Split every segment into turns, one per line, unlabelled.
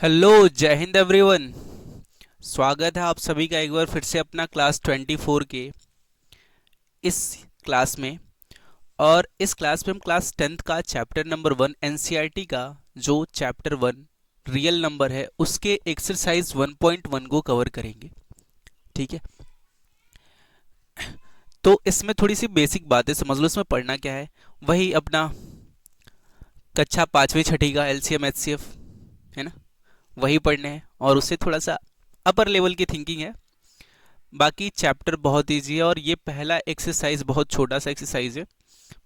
Hello, जय Hind everyone. स्वागत है आप सभी का एक बार फिर से अपना क्लास 24 के इस क्लास में। और इस क्लास में हम क्लास 10th का चैप्टर नंबर 1 एनसीईआरटी का जो चैप्टर 1 रियल नंबर है उसके एक्सरसाइज 1.1 को कवर करेंगे। ठीक है, तो इसमें थोड़ी सी बेसिक बातें समझ लो। इसमें पढ़ना क्या है, वही अपना कक्षा पाँचवीं छठी का एलसीएम एचसीएफ है ना, वही पढ़ने हैं। और उससे थोड़ा सा अपर लेवल की थिंकिंग है। बाकी चैप्टर बहुत ईजी है और ये पहला एक्सरसाइज बहुत छोटा सा एक्सरसाइज है,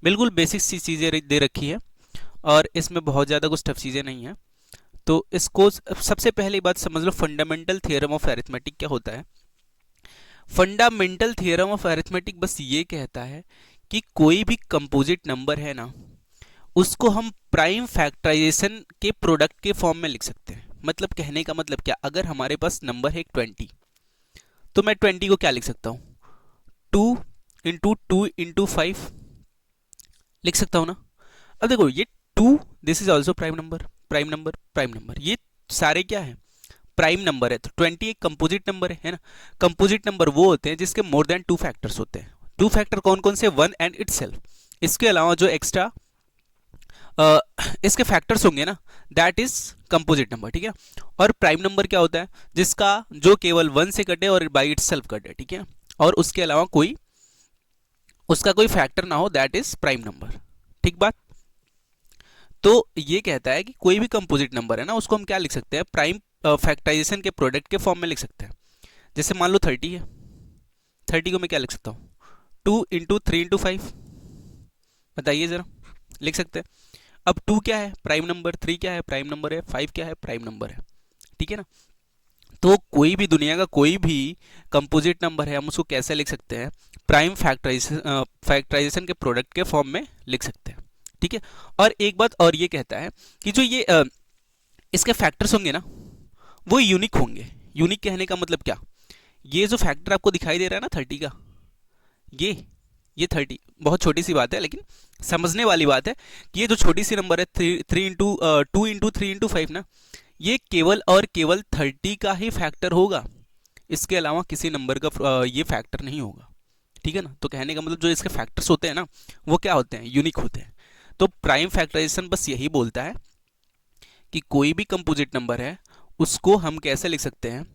बिल्कुल बेसिक सी चीज़ें दे रखी है और इसमें बहुत ज़्यादा कुछ टफ चीज़ें नहीं है। तो इसको सबसे पहली बात समझ लो, फंडामेंटल थ्योरम ऑफ अरिथमेटिक क्या होता है। फंडामेंटल थ्योरम ऑफ अरिथमेटिक बस ये कहता है कि कोई भी कंपोजिट नंबर है ना, उसको हम प्राइम फैक्टराइजेशन के प्रोडक्ट के फॉर्म में लिख सकते हैं। मतलब कहने का मतलब क्या, अगर हमारे पास नंबर है 20, तो मैं 20 को क्या लिख सकता हूँ, 2 × 2 × 5 लिख सकता हूँ ना। अब देखो ये 2, this is also prime number, prime number, prime number, ये सारे क्या है, प्राइम नंबर है। तो 20 एक कंपोजिट नंबर है ना। कंपोजिट नंबर वो होते हैं जिसके मोर देन 2 फैक्टर्स होते हैं। 2 फैक्टर कौन कौन से, 1 एंड इटसेल्फ। इसके अलावा जो एक्स्ट्रा इसके फैक्टर्स होंगे ना, दैट इज कंपोजिट नंबर। ठीक है, और प्राइम नंबर क्या होता है, जिसका जो केवल 1 से कटे और बाई इटसेल्फ कटे। ठीक है, और उसके अलावा कोई उसका कोई फैक्टर ना हो, दैट इज प्राइम नंबर। ठीक बात। तो ये कहता है कि कोई भी कंपोजिट नंबर है ना, उसको हम क्या लिख सकते हैं, प्राइम फैक्टराइजेशन के प्रोडक्ट के फॉर्म में लिख सकते हैं। जैसे मान लो 30 है, 30 को मैं क्या लिख सकता हूँ, 2 × 3 × 5। बताइए जरा, लिख सकते हैं। अब 2 क्या है, प्राइम नंबर, 3 क्या है, प्राइम नंबर है, 5 क्या है, प्राइम नंबर है। ठीक है ना। तो कोई भी दुनिया का कोई भी कंपोजिट नंबर है, हम उसको कैसे लिख सकते हैं, प्राइम फैक्टराइजेशन के प्रोडक्ट के फॉर्म में लिख सकते हैं। ठीक है, और एक बात और ये कहता है कि जो ये इसके फैक्टर्स होंगे ना, वो यूनिक होंगे। यूनिक कहने का मतलब क्या, ये जो फैक्टर आपको दिखाई दे रहा है ना 30 का, ये ये 30 बहुत छोटी सी बात है, लेकिन समझने वाली बात है कि ये जो छोटी सी नंबर है, 2 × 3 × 5 ना, ये केवल और केवल 30 का ही फैक्टर होगा। इसके अलावा किसी नंबर का ये फैक्टर नहीं होगा। ठीक है ना। तो कहने का मतलब जो इसके फैक्टर्स होते हैं ना, वो क्या होते हैं, यूनिक होते हैं। तो प्राइम फैक्टराइजेशन बस यही बोलता है कि कोई भी कंपोजिट नंबर है, उसको हम कैसे लिख सकते हैं,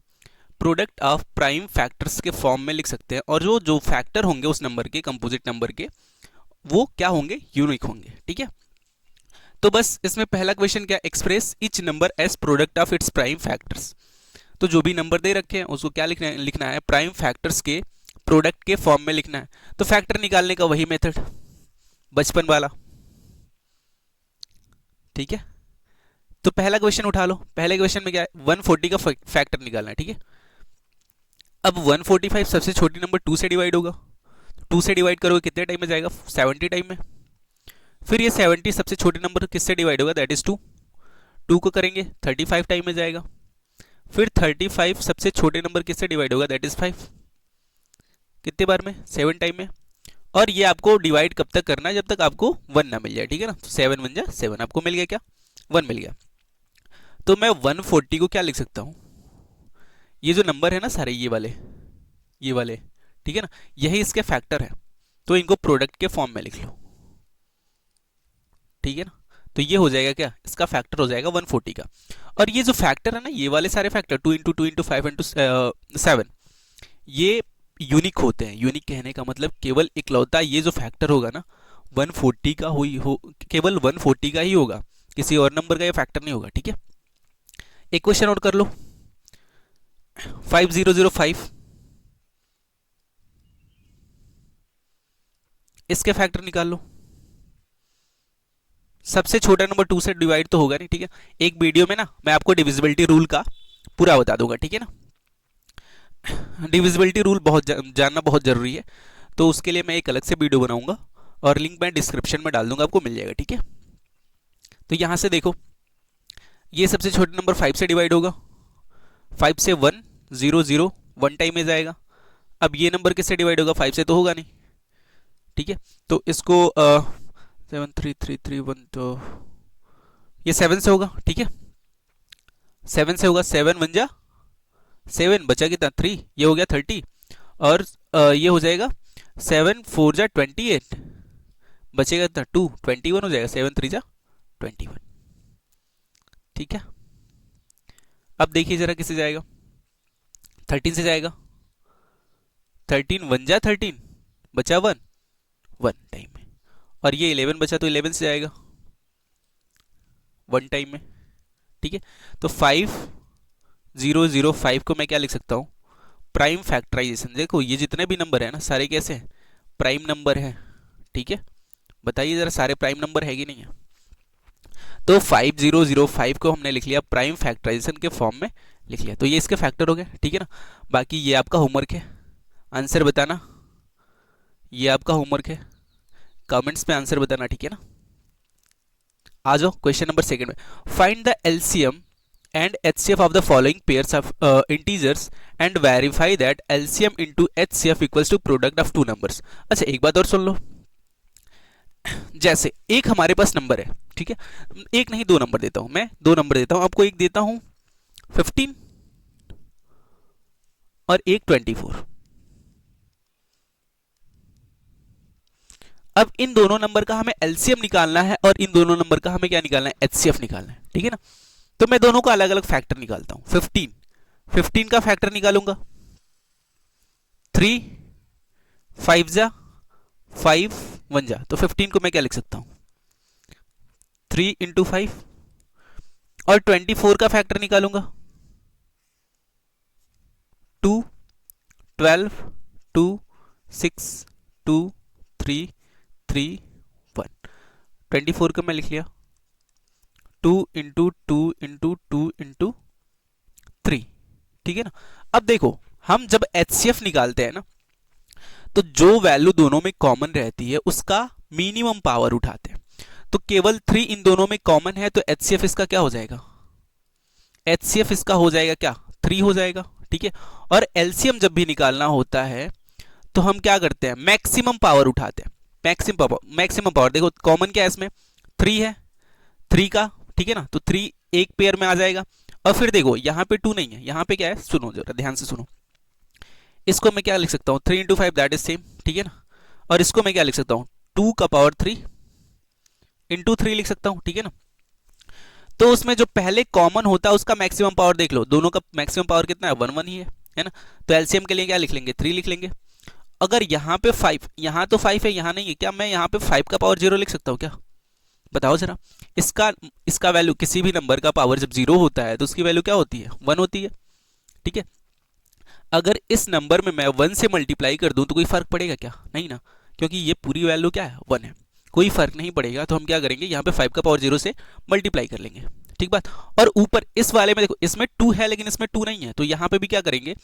प्रोडक्ट ऑफ प्राइम फैक्टर्स के फॉर्म में लिख सकते हैं। और जो जो फैक्टर होंगे उस नंबर के, कंपोजिट नंबर के, वो क्या होंगे, यूनिक होंगे। ठीक है, तो बस इसमें पहला क्वेश्चन क्या, express each number as product of its prime factors. तो जो भी नंबर दे रखे हैं उसको क्या लिखना है, प्राइम फैक्टर्स के प्रोडक्ट के फॉर्म में लिखना है। तो फैक्टर निकालने का वही मेथड, बचपन वाला। ठीक है, तो पहला क्वेश्चन उठा लो। पहले क्वेश्चन में क्या है, 140 का फैक्टर निकालना है। ठीक है, अब 145 सबसे छोटी नंबर 2 से डिवाइड होगा। 2 से डिवाइड करोगे कितने टाइम में जाएगा, 70 टाइम में। फिर ये 70 सबसे छोटे नंबर किससे डिवाइड होगा, दैट इज 2। 2 को करेंगे 35 टाइम में जाएगा। फिर 35 सबसे छोटे नंबर किससे डिवाइड होगा, दैट इज 5। कितने बार में, 7 टाइम में। और ये आपको डिवाइड कब तक करना है, जब तक आपको 1 ना मिल जाए। ठीक है ना, 7 1 जा 7, आपको मिल गया क्या, 1 मिल गया। तो मैं 140 को क्या लिख सकता हूँ, ये जो नंबर है ना सारे, ये वाले, ठीक है ना, यही इसके फैक्टर है। तो इनको प्रोडक्ट के फॉर्म में लिख लो। ठीक है ना, तो ये हो जाएगा क्या, इसका फैक्टर हो जाएगा 140 का। और ये जो फैक्टर है ना, ये वाले सारे फैक्टर 2 × 2 × 5 × 7, ये यूनिक होते हैं। यूनिक कहने का मतलब केवल इकलौता ये जो फैक्टर होगा ना, 140 का केवल 140 का ही होगा, किसी और नंबर का ये फैक्टर नहीं होगा। ठीक है, एक क्वेश्चन और कर लो, 5005, इसके फैक्टर निकाल लो। सबसे छोटा नंबर 2 से डिवाइड तो होगा नहीं। ठीक है, एक वीडियो में ना मैं आपको डिविजिबिलिटी रूल का पूरा बता दूंगा। ठीक है ना, डिविजिबिलिटी रूल जानना बहुत जरूरी है। तो उसके लिए मैं एक अलग से वीडियो बनाऊंगा और लिंक मैं डिस्क्रिप्शन में डाल दूंगा, आपको मिल जाएगा। ठीक है, तो यहां से देखो, ये सबसे छोटे नंबर 5 से डिवाइड होगा। 5 से 1 0 0 1 टाइम में जाएगा। अब ये नंबर किससे डिवाइड होगा, 5 से तो होगा नहीं। ठीक है, तो इसको 7 3 3 3 1, तो ये 7 से होगा। ठीक है, 7 से होगा 7 वन जा 7, बचा कितना 3, ये हो गया 30, और ये हो जाएगा 7 4 जा 28, बचेगा कितना 2, 21 हो जाएगा, 7 3 जा 21। ठीक है, अब देखिए जरा किससे जाएगा, 13 से जाएगा, 13 वन जा 13, बचा 1 1 टाइम में, और ये 11 बचा तो 11 से जाएगा 1 टाइम में। ठीक है, तो 5005 को मैं क्या लिख सकता हूँ, प्राइम फैक्टराइजेशन। देखो ये जितने भी नंबर है ना सारे कैसे हैं, प्राइम नंबर है। ठीक है, बताइए जरा सारे प्राइम नंबर है कि नहीं है। तो 5005 को हमने लिख लिया प्राइम फैक्टराइजेशन के फॉर्म में लिख लिया, तो ये इसके फैक्टर हो गए। ठीक है ना, बाकी ये आपका होमवर्क है, आंसर बताना, ये आपका होमवर्क है, कमेंट्स में आंसर बताना। ठीक है ना, आ जाओ क्वेश्चन नंबर सेकंड में, find the LCM and HCF of the following pairs of integers and verify that LCM into HCF equals to product of two numbers। अच्छा एक बात और सुन लो, जैसे एक हमारे पास नंबर है, ठीक है, एक नहीं दो नंबर देता हूं मैं, दो नंबर देता हूं आपको, एक देता हूं 15 और एक 24। अब इन दोनों नंबर का हमें एलसीएम निकालना है और इन दोनों नंबर का हमें क्या निकालना है, एचसीएफ निकालना है। ठीक है ना, तो मैं दोनों का अलग अलग फैक्टर निकालता हूं। 15 का फैक्टर निकालूंगा 3 5 जा 5 1 जा, तो 15 को मैं क्या लिख सकता हूं 3 इंटू 5, और 24 का फैक्टर निकालूंगा 2 12 2 6 2 3 3 1, 24 को मैं लिख लिया 2 इंटू 2 इंटू 2 इंटू 3। ठीक है ना, अब देखो हम जब एचसीएफ निकालते हैं ना, तो जो वैल्यू दोनों में कॉमन रहती है उसका मिनिमम पावर उठाते हैं। तो केवल 3 इन दोनों में कॉमन है, तो एचसीएफ इसका क्या हो जाएगा, एचसीएफ इसका हो जाएगा क्या 3 हो जाएगा। ठीक है, और एलसीएम जब भी निकालना होता है तो हम क्या करते हैं, मैक्सिमम पावर उठाते हैं। मैक्सिमम पावर देखो कॉमन क्या है इसमें, 3 है, 3 का, ठीक है ना, तो 3 एक पेयर में आ जाएगा। और फिर देखो यहाँ पे 2 नहीं है, यहाँ पे क्या है, सुनो जरा ध्यान से सुनो, इसको मैं क्या लिख सकता हूँ 3 इंटू 5 दैट इज सेम। ठीक है ना, और इसको मैं क्या लिख सकता हूँ 2 का पावर 3 इंटू 3 लिख सकता हूँ। ठीक है ना, तो उसमें जो पहले कॉमन होता है उसका मैक्सिमम पावर देख लो, दोनों का मैक्सिमम पावर कितना है 1 1 ही है ना, तो एलसीएम के लिए क्या लिख लेंगे 3 लिख लेंगे। अगर यहाँ पे 5, यहाँ तो 5 है, यहाँ नहीं है, क्या मैं यहाँ पे 5 का पावर 0 लिख सकता हूँ क्या, बताओ जरा। इसका वैल्यू, किसी भी नंबर का पावर जब 0 होता है तो उसकी वैल्यू क्या होती है 1 होती है। ठीक है, अगर इस नंबर में मैं 1 से मल्टीप्लाई कर दूं तो कोई फर्क पड़ेगा क्या, नहीं ना, क्योंकि ये पूरी वैल्यू क्या है 1 है, कोई फर्क नहीं पड़ेगा। तो हम क्या करेंगे, यहाँ पे 5 का पावर 0 से मल्टीप्लाई कर लेंगे। ठीक बात, और ऊपर इस वाले में देखो, इसमें 2 है लेकिन इसमें 2 नहीं है, तो यहाँ पे भी क्या करेंगे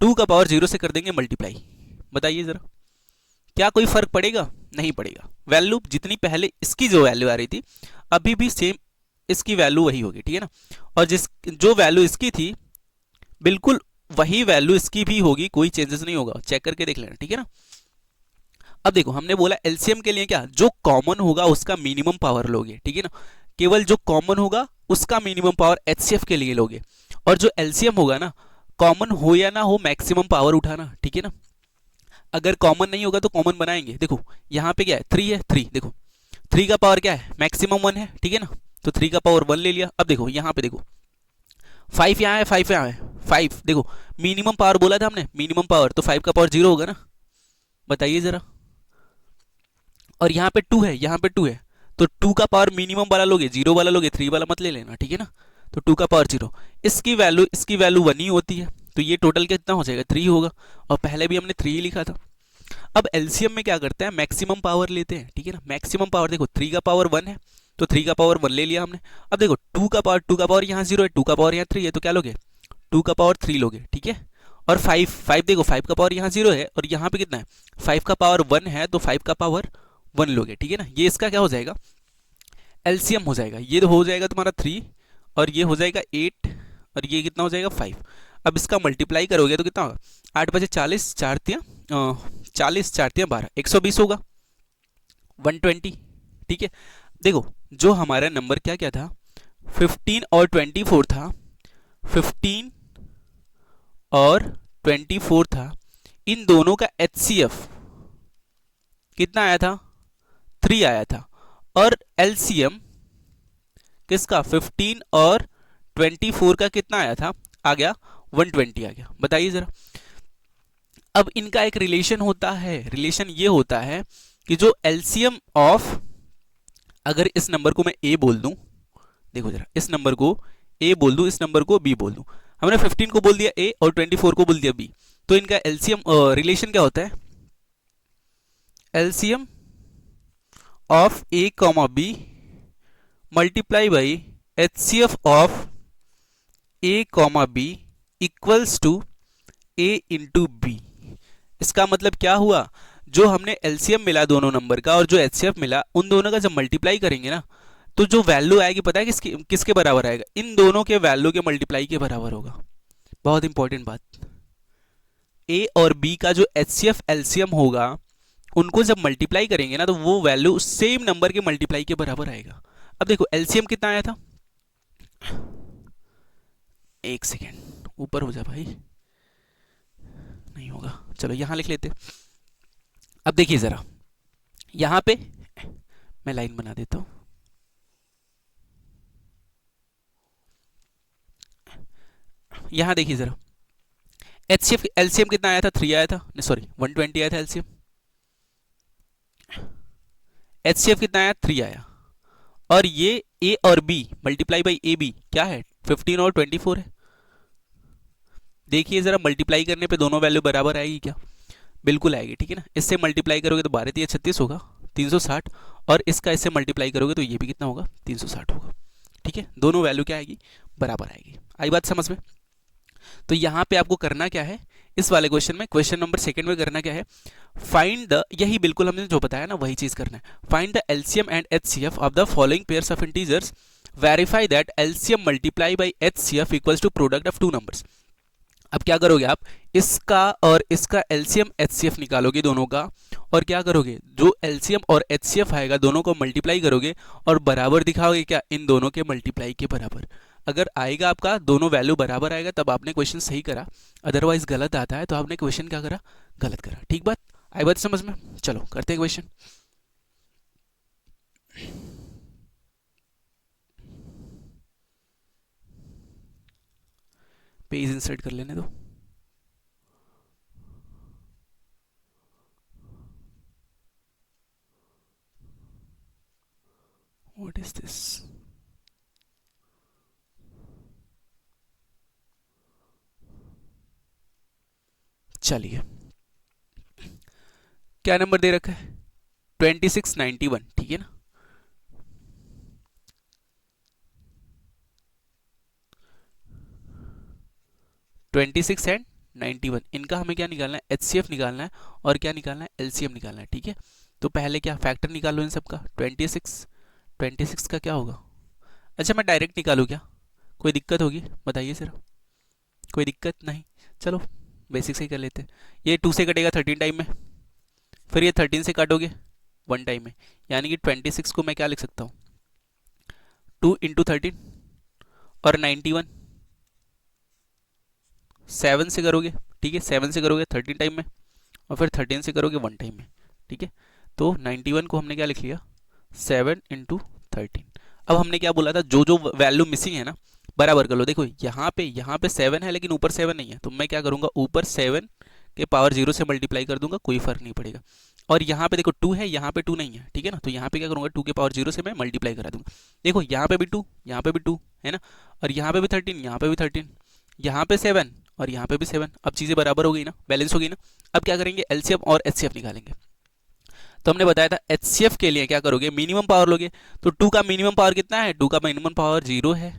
2 का पावर 0 से कर देंगे मल्टीप्लाई। बताइए जरा, क्या कोई फर्क पड़ेगा, नहीं पड़ेगा। वैल्यू जितनी पहले इसकी जो वैल्यू आ रही थी अभी भी सेम इसकी वैल्यू वही होगी। ठीक है ना, और जो वैल्यू इसकी थी बिल्कुल वही वैल्यू इसकी भी होगी, कोई चेंजेस नहीं होगा, चेक करके देख लेना। ठीक है ना, अब देखो हमने बोला एलसीएम के लिए क्या, जो कॉमन होगा उसका मिनिमम पावर लोगे। ठीक है ना, केवल जो कॉमन होगा उसका मिनिमम पावर एचसीएफ के लिए लोगे, और जो एलसीएम होगा ना, कॉमन हो या ना हो मैक्सिमम पावर उठाना। ठीक है ना, अगर कॉमन नहीं होगा तो कॉमन बनाएंगे। देखो यहाँ पे क्या है 3 है, 3 देखो 3 का पावर क्या है मैक्सिमम 1 है। ठीक है ना, तो 3 का पावर 1 ले लिया। अब देखो यहाँ पे देखो 5 यहाँ है, 5 यहाँ है, 5 देखो मिनिमम पावर बोला था हमने, मिनिमम पावर, तो 5 का पावर 0 होगा ना, बताइए जरा। और यहाँ पे 2 है, यहाँ पे 2 है, तो 2 का पावर मिनिमम वाला लोगे, 0 वाला लोगे, 3 वाला मत ले लेना। ठीक है ना, तो 2 का पावर 0, इसकी वैल्यू 1 ही होती है, तो ये टोटल कितना हो जाएगा 3 होगा, और पहले भी हमने 3 ही लिखा था। अब एलसीएम में क्या करते हैं, मैक्सिमम पावर लेते हैं। ठीक है ना, मैक्सिमम पावर देखो 3 का पावर 1 है, तो 3 का पावर 1 ले लिया हमने। अब देखो 2 का पावर यहाँ 0 है, 2 का पावर यहाँ 3 है, तो क्या लोगे 2 का पावर 3 लोगे। ठीक है, और 5 देखो 5 का पावर यहाँ 0 है और यहाँ पे कितना है 5 का पावर 1 है, तो 5 का पावर 1 लोगे। ठीक है ना, ये इसका क्या हो जाएगा एलसीएम हो जाएगा, ये हो जाएगा तुम्हारा 3 और ये हो जाएगा 8 और ये कितना हो जाएगा 5। अब इसका मल्टीप्लाई करोगे तो कितना होगा 8 बजे 40 4 4 12 120 होगा 120। ठीक है, देखो जो हमारा नंबर क्या क्या था 15 और 24 था, 15 और 24 था, इन दोनों का HCF कितना आया था? 3 आया था। और LCM किसका? 15 और 24 का कितना आया था? आ गया 120 आ गया। बताइए जरा। अब इनका एक रिलेशन होता है, रिलेशन ये होता है कि जो LCM ऑफ, अगर इस नंबर को मैं A बोल दूं, देखो जरा, इस नंबर को A बोल दूं, इस नंबर को B बोल दूं, हमने 15 को बोल दिया A और 24 को बोल दिया B, तो इनका LCM रिलेशन क्या होता है? LCM of A comma B multiply by HCF of A comma B equals to A into B। इसका मतलब क्या हुआ? जो हमने LCM मिला दोनों नंबर का और जो HCF मिला, उन दोनों का जब मल्टीप्लाई करेंगे ना, तो जो वैल्यू आएगी पता है किसके बराबर आएगा? इन दोनों के वैल्यू के मल्टीप्लाई के बराबर होगा। बहुत इंपॉर्टेंट बात, A और B का जो HCF LCM होगा, उनको जब मल्टीप्लाई करेंगे ना, तो वो वैल्यू सेम नंबर के मल्टीप्लाई के बराबर आएगा। अब देखो LCM कितना आया था? एक सेकेंड, ऊपर हो जा भाई, नहीं होगा, चलो यहां लिख लेते। अब देखिए जरा, यहां पे मैं लाइन बना देता हूं। यहां देखिए जरा, HCF LCM कितना आया था? 3 आया था, नहीं सॉरी 120 आया था LCM। HCF कितना आया? 3 आया। और ये A और B मल्टीप्लाई बाई AB क्या है? 15 और 24 है। देखिए जरा, मल्टीप्लाई करने पे दोनों वैल्यू बराबर आएगी क्या? बिल्कुल आएगी, ठीक है ना। इससे मल्टीप्लाई करोगे तो 12 3 36 होगा, 360, और इसका इससे मल्टीप्लाई करोगे तो ये भी कितना होगा? 360 होगा, ठीक है। दोनों वैल्यू क्या आएगी? बराबर आएगी। आई बात समझ में? तो यहाँ पे आपको करना क्या है इस वाले क्वेश्चन में, क्वेश्चन नंबर 2 में करना क्या है? फाइंड द, यही बिल्कुल हमने जो बताया ना वही चीज करना है। Find the LCM and HCF of the following pairs of integers, verify that LCM multiply by HCF equals to product of two numbers. अब क्या करोगे आप? इसका और इसका LCM HCF निकालोगे दोनों का, और क्या करोगे? जो LCM और HCF आएगा दोनों को मल्टीप्लाई करोगे और बराबर दिखाओगे क्या? इन दोनों के मल्टीप्लाई के बराबर। अगर आएगा आपका दोनों वैल्यू बराबर आएगा तब आपने क्वेश्चन सही करा, अदरवाइज गलत आता है तो आपने क्वेश्चन क्या करा? गलत करा। ठीक बात? आई बात समझ में? चलो करते हैं क्वेश्चन। पेज इंसर्ट कर लेने दो। What is this? चलिए, क्या नंबर दे रखा है? 2691, ठीक है ना। ट्वेंटी सिक्स एंड 91, इनका हमें क्या निकालना है? HCF निकालना है, और क्या निकालना है? LCM निकालना है, ठीक है। तो पहले क्या फैक्टर निकालो इन सबका। 26 का क्या होगा? अच्छा मैं डायरेक्ट निकालूँ क्या? कोई दिक्कत होगी? बताइए सर। कोई दिक्कत नहीं, चलो बेसिक से ही कर लेते हैं। ये 2 से कटेगा 13 टाइम में, फिर ये 13 से काटोगे 1 टाइम में, यानी कि 26 को मैं क्या लिख सकता हूँ? 2 इंटू 13, और 91 7 से करोगे, ठीक है। 7 से करोगे 13 टाइम में, और फिर 13 से करोगे 1 टाइम में, ठीक है। तो 91 को हमने क्या लिख लिया? 7 इंटू 13। अब हमने क्या बोला था? जो जो वैल्यू मिसिंग है ना, बराबर कर लो। देखो यहाँ पे 7 है, लेकिन ऊपर 7 नहीं है, तो मैं क्या करूँगा? ऊपर 7 के पावर 0 से मल्टीप्लाई कर दूंगा, कोई फर्क नहीं पड़ेगा। और यहाँ पे देखो 2 है, यहाँ पे 2 नहीं है, ठीक है ना। तो यहाँ पे क्या करूँगा? 2 के पावर 0 से मैं मल्टीप्लाई करा दूंगा। देखो यहाँ पे भी 2, यहाँ पे भी 2 है ना, और यहाँ पे भी 13, यहाँ पे भी 13, यहाँ पे 7 और यहाँ पे भी 7। अब चीज़ें बराबर हो गई ना, बैलेंस हो गई ना। अब क्या करेंगे? LCM और HCF निकालेंगे। तो हमने बताया था HCF के लिए क्या करोगे? मिनिमम पावर लोगे। तो 2 का मिनिमम पावर कितना है? 2 का मिनिमम पावर 0 है,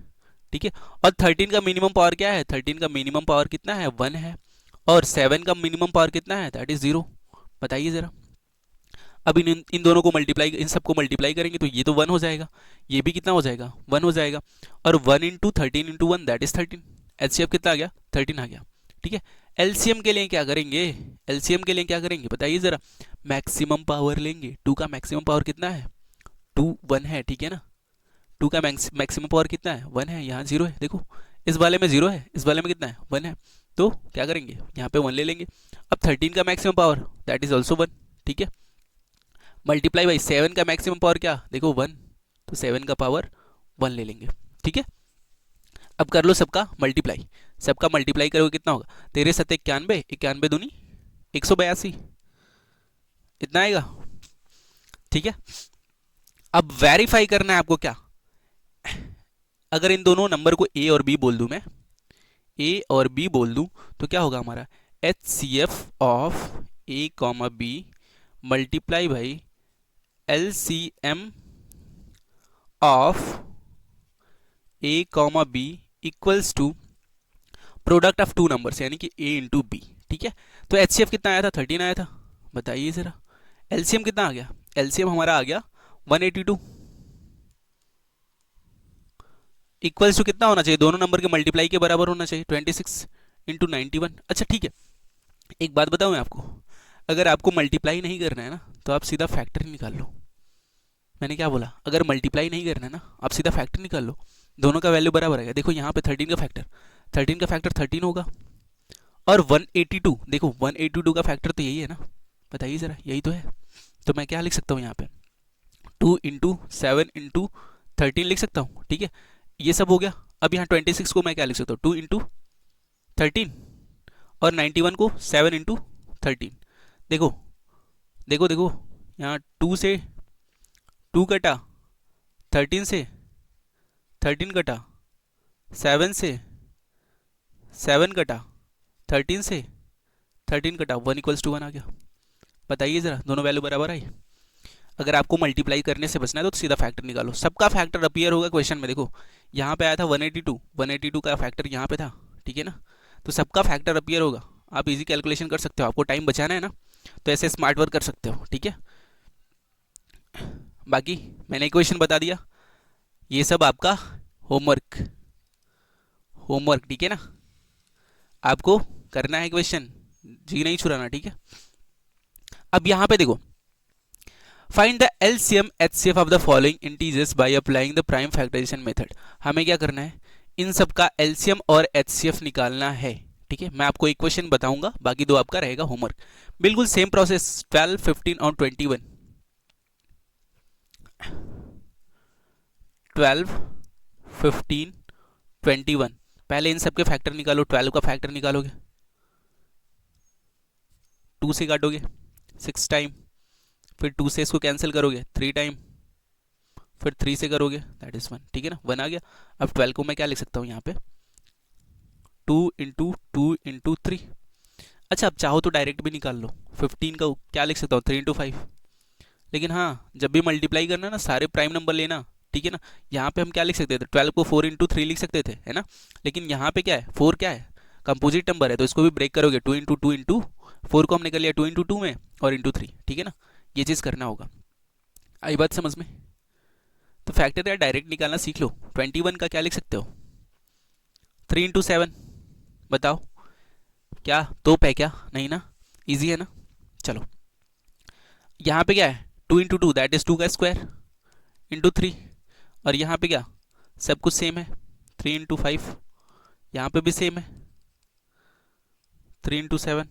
ठीक है। और 13 का मिनिमम पावर क्या है? 13 का मिनिमम पावर कितना है? 1 है। और 7 का मिनिमम पावर कितना है? That is 0। बताइए जरा। अब इन दोनों को मल्टीप्लाई, इन सबको मल्टीप्लाई करेंगे तो ये तो 1 हो जाएगा, ये भी कितना हो जाएगा? 1 हो जाएगा। और 1 into 13 into 1 that is 13। HCF कितना आ गया? 13 आ गया, ठीक है। LCM के लिए क्या करेंगे? LCM के लिए क्या करेंगे बताइए जरा? मैक्सिमम पावर लेंगे। 2 का मैक्सिमम पावर कितना है? 2 1 है, ठीक है ना। 2 का मैक्सिमम पावर कितना है? 1 है, यहाँ 0 है। देखो इस वाले में 0 है, इस वाले में कितना है 1 है, तो क्या करेंगे यहाँ पे 1 ले लेंगे। अब 13 का maximum power that is also 1, ठीक है, मल्टीप्लाई बाई 7 का मैक्सिमम पावर क्या देखो 1, तो 7 का पावर 1 ले लेंगे, ठीक है। अब कर लो सबका मल्टीप्लाई, सबका मल्टीप्लाई करोगे कितना होगा, 13 7 91, 91 दूनी 182, इतना आएगा, ठीक है। अब वेरीफाई करना है आपको क्या, अगर इन दोनों नंबर को ए और बी बोल दूं मैं, ए और बी बोल दूं तो क्या होगा हमारा HCF of A comma B multiply by LCM of A comma B equals to product of two numbers यानी कि ए इंटू बी, ठीक है। तो HCF कितना आया था 13 आया था, बताइए जरा LCM कितना आ गया, LCM हमारा आ गया 182 इक्वल्स टू कितना होना चाहिए, दोनों नंबर के मल्टीप्लाई के बराबर होना चाहिए 26 इंटू 91। अच्छा ठीक है, एक बात बताऊं मैं आपको, अगर आपको मल्टीप्लाई नहीं करना है ना तो आप सीधा फैक्टर निकाल लो। मैंने क्या बोला, अगर मल्टीप्लाई नहीं करना है ना आप सीधा फैक्टर निकाल लो, दोनों का वैल्यू बराबर आएगा। देखो यहाँ पे 13 का फैक्टर 13 होगा, और 182 देखो 182 का फैक्टर तो यही है ना, बताइए ज़रा यही तो है। तो मैं क्या लिख सकता हूँ यहाँ पे 2 इंटू 7 इंटू 13 लिख सकता हूँ, ठीक है, ये सब हो गया। अब यहाँ 26 को मैं क्या लिख सकता हूँ 2 इंटू 13 और 91 को 7 इंटू 13। देखो देखो देखो यहाँ 2 से 2 कटा, 13 से 13 कटा, 7 से 7 कटा, 13 से 13 कटा, 1 इक्वल्स टू 1 आ गया। बताइए ज़रा दोनों वैल्यू बराबर आई। अगर आपको मल्टीप्लाई करने से बचना है तो सीधा फैक्टर निकालो, सबका फैक्टर अपीयर होगा क्वेश्चन में। देखो यहाँ पे आया था 182 का फैक्टर यहाँ पे था, ठीक है ना, तो सबका फैक्टर अपीयर होगा। आप इजी कैलकुलेशन कर सकते हो, आपको टाइम बचाना है ना तो ऐसे स्मार्ट वर्क कर सकते हो, ठीक है। बाकी मैंने इक्वेशन बता दिया, ये सब आपका होमवर्क, ठीक है ना, आपको करना है क्वेश्चन, जी नहीं छुड़ाना, ठीक है। अब यहाँ पे देखो find the LCM HCF of the following integers by applying the prime factorization method. हमें क्या करना है, इन सब का LCM और HCF निकालना है, ठीक है। मैं आपको एक क्वेश्चन बताऊंगा, बाकी दो आपका रहेगा होमवर्क, बिल्कुल सेम प्रोसेस 12 15 और 21। 12 15 21 पहले इन सब के फैक्टर निकालो, 12 का फैक्टर निकालोगे 2 से काटोगे 6 टाइम, फिर 2 से इसको कैंसिल करोगे 3 टाइम, फिर 3 से करोगे दैट इज 1, ठीक है ना, 1 आ गया। अब 12 को मैं क्या लिख सकता हूँ यहाँ पे 2 इंटू 2 इंटू 3। अच्छा अब चाहो तो डायरेक्ट भी निकाल लो, 15 का क्या लिख सकता हूँ 3 इंटू 5, लेकिन हाँ जब भी मल्टीप्लाई करना ना सारे प्राइम नंबर लेना, ठीक है ना। यहाँ पे हम क्या लिख सकते थे 12 को 4 इंटू 3 लिख सकते थे, है ना, लेकिन यहाँ पे क्या है 4 क्या है कंपोजिट नंबर है, तो इसको भी ब्रेक करोगे 2 इंटू 2 इंटू 4 को हमने कर लिया 2 इंटू 2 में और इंटू 3, ठीक है ना, ये चीज़ करना होगा। आई बात समझ में, तो फैक्टर यार डायरेक्ट निकालना सीख लो। 21 का क्या लिख सकते हो 3 इंटू 7, बताओ क्या तोप है क्या, नहीं ना, इजी है ना। चलो यहाँ पे क्या है 2 इंटू 2 दैट इज 2 का स्क्वायर इंटू 3, और यहाँ पे क्या सब कुछ सेम है 3 इंटू 5, यहाँ पे भी सेम है 3 इंटू 7।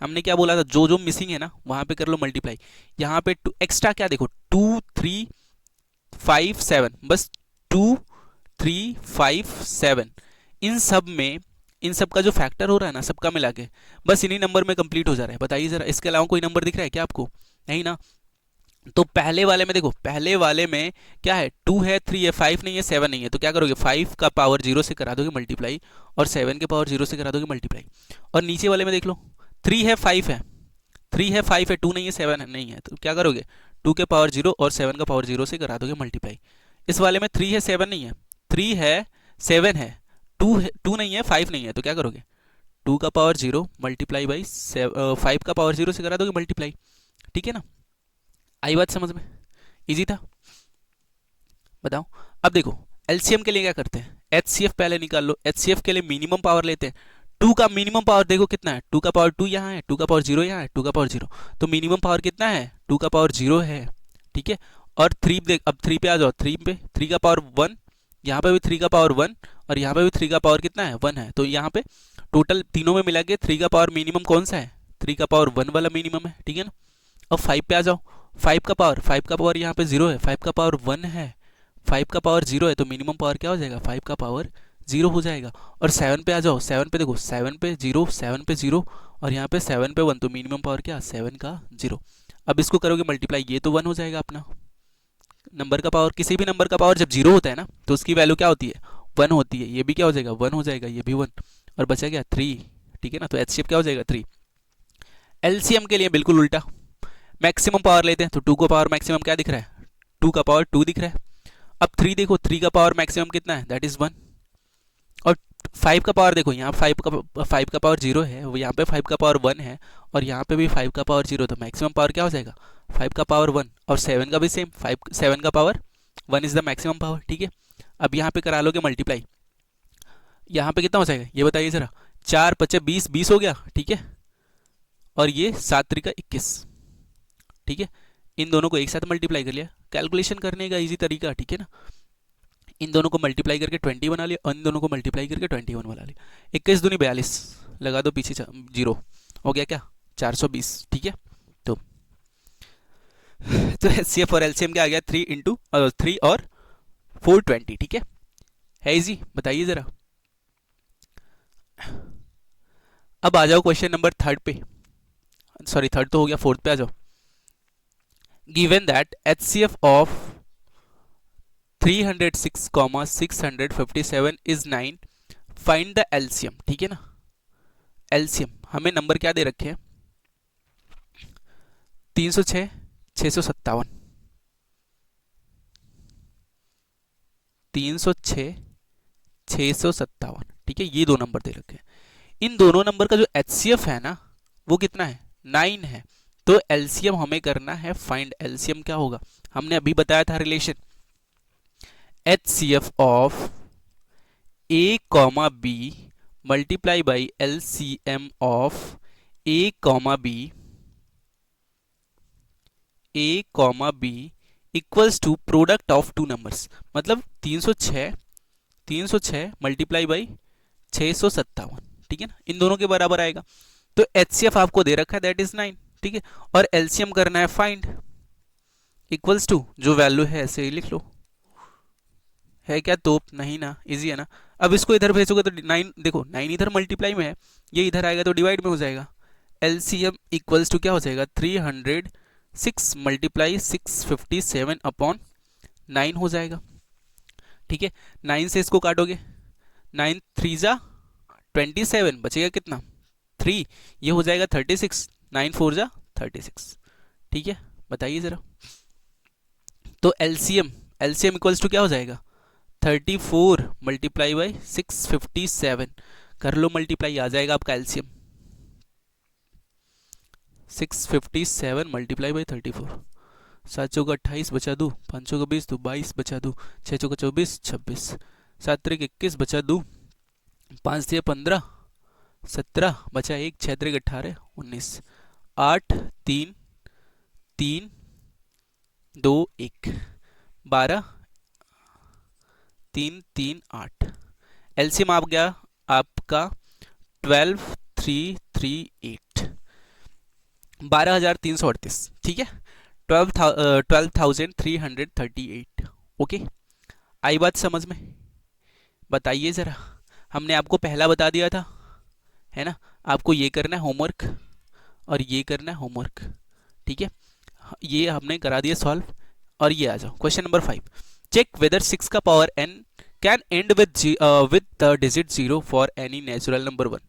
हमने क्या बोला था जो जो मिसिंग है ना वहाँ पे कर लो मल्टीप्लाई। यहाँ पे एक्स्ट्रा क्या देखो 2 3 5 7, बस 2 3 5 7, इन सब में इन सब का जो फैक्टर हो रहा है ना सबका मिला के बस इन्हीं नंबर में कंप्लीट हो जा रहा है। बताइए जरा इसके अलावा कोई नंबर दिख रहा है क्या आपको, नहीं ना। तो पहले वाले में देखो, पहले वाले में क्या है 2 है 3 है 5 नहीं है 7 नहीं है, तो क्या करोगे 5 का पावर 0 से करा दोगे मल्टीप्लाई और 7 के पावर 0 से करा दोगे मल्टीप्लाई। और नीचे वाले में देख लो 3 है 5 है 3 है 5 है 2 नहीं है 7 नहीं है, तो क्या करोगे 2 के पावर 0 और 7 का पावर 0 से करा दोगे मल्टीप्लाई। इस वाले में 3 है 7 नहीं है, 3 है 7 है 2 नहीं है 5 नहीं है, तो क्या करोगे 2 का पावर 0 मल्टीप्लाई बाई 5 का पावर 0 से करा दोगे मल्टीप्लाई, ठीक है ना। आई बात समझ में, इजी था। बताओ अब देखो एलसीएम के लिए क्या करते हैं एचसीएफ पहले निकाल लो। एचसीएफ के लिए मिनिमम पावर लेते हैं, 2 का मिनिमम पावर देखो कितना है 2 का पावर 2 यहाँ है 2 का पावर 0 यहाँ है 2 का पावर 0, तो मिनिमम पावर कितना है 2 का पावर 0 है, ठीक है। और 3 देख, अब 3 पे आ जाओ, 3 पे 3 का पावर 1, यहाँ पे भी 3 का पावर 1 और यहाँ पे भी 3 का पावर कितना है 1 है, तो यहाँ पे टोटल तीनों में मिला के 3 का पावर मिनिमम कौन सा है 3 का पावर 1 वाला मिनिमम है, ठीक है ना। अब 5 पे आ जाओ, 5 का पावर यहाँ पे 0 है, 5 का पावर 1 है, 5 का पावर 0 है, तो मिनिमम पावर क्या हो जाएगा 5 का पावर 0 हो जाएगा। और 7 पे आ जाओ, 7 पे देखो 7 पे 0, 7 पे 0 और यहाँ पे 7 पे 1, तो मिनिमम पावर क्या 7 का 0। अब इसको करोगे मल्टीप्लाई, ये तो 1 हो जाएगा अपना नंबर का पावर। किसी भी नंबर का पावर जब 0 होता है ना तो उसकी वैल्यू क्या होती है 1 होती है, ये भी क्या हो जाएगा 1 हो जाएगा, ये भी 1 और बचा क्या 3, ठीक है ना। तो एचसीएफ क्या हो जाएगा 3। एलसीएम के लिए बिल्कुल उल्टा, मैक्सिमम पावर लेते हैं तो 2 का पावर मैक्सिमम क्या दिख रहा है 2 का पावर 2 दिख रहा है। अब 3 देखो, 3 का पावर मैक्सिमम कितना है दैट इज 1। और 5 का पावर देखो, यहाँ 5 का पावर 0 है, वो यहाँ पे 5 का पावर 1 है और यहाँ पे भी 5 का पावर 0, तो मैक्सिमम पावर क्या हो जाएगा 5 का पावर 1। और 7 का भी सेम, 7 का power 1 is the maximum power, ठीक है। अब यहाँ पे करा लोगे मल्टीप्लाई, यहाँ पे कितना हो जाएगा ये बताइए जरा, 4 5 20, 20 हो गया, ठीक है। और ये 7 3 का 21, ठीक है। इन दोनों को एक साथ मल्टीप्लाई कर लिया, कैलकुलेशन करने का इजी तरीका, ठीक है ना। इन दोनों को मल्टीप्लाई करके 20 बना लिया और इन दोनों को मल्टीप्लाई करके 21 बना लिया। 21 दूनी 42, लगा दो पीछे 0, हो गया क्या 420, ठीक है। तो एचसीएफ और एलसीएम क्या आ गया 3 और 420, ठीक है इजी, बताइए जरा। अब आ जाओ क्वेश्चन नंबर 3 पे, सॉरी 3 तो हो गया, 4 पे आ जाओ। Given that HCF of 306, 657 is 9, find the LCM, ठीक है ना। एलसीएम हमें नंबर क्या दे रखे हैं 306, 657, 306, 657, ठीक है, ये दो नंबर दे रखे हैं। इन दोनों नंबर का जो एचसीएफ है ना वो कितना है 9 है, तो एलसीएम हमें करना है फाइंड। एलसीएम क्या होगा, हमने अभी बताया था relation, HCF of A comma B multiply by LCM of A comma B, A comma B equals to product of two numbers, मतलब 306 मल्टीप्लाई बाई 657, ठीक है ना, इन दोनों के बराबर आएगा। तो HCF आपको दे रखा है दैट इज 9, ठीक है, और LCM करना है फाइंड, इक्वल्स टू जो वैल्यू है ऐसे ही लिख लो, है क्या तोप, नहीं ना, इजी है ना। अब इसको इधर भेजोगे तो 9, देखो 9 इधर मल्टीप्लाई में है, ये इधर आएगा तो डिवाइड में हो जाएगा। एलसीएम इक्वल्स टू क्या हो जाएगा 306 मल्टीप्लाई 657 अपॉन 9 हो जाएगा, ठीक है। 9 से इसको काटोगे, 9 3 जा 27, बचेगा कितना 3, ये हो जाएगा 36, 9 4 जा 36, ठीक है, बताइए जरा। तो एलसीएम इक्वल्स टू क्या हो जाएगा 34 मल्टीप्लाई बाई 657, कर लो मल्टीप्लाई, आ जाएगा आपका एलसीएम 657 मल्टीप्लाई बाई 34, 7 चौका 28 बचा दूँ, 5 चौका 20 दूँ, 22 बचा दूँ, 6 चौका 24 26, 7 त्रिक 21 बचा दूँ, 5 दिया 15 17 बचा 1, 6 त्रिक 18 19, 8 3 3 2 1 12 3 3 8, एलसीएम आप गया आपका 12338, 12338, ठीक है, 12338, ओके। आई बात समझ में, बताइए जरा। हमने आपको पहला बता दिया था, है ना, आपको ये करना है होमवर्क और ये करना है होमवर्क, ठीक है, ये हमने करा दिया सॉल्व। और ये आ जाओ क्वेश्चन नंबर 5, चेक वेदर 6 का power n can and with the digit 0 for any natural number 1।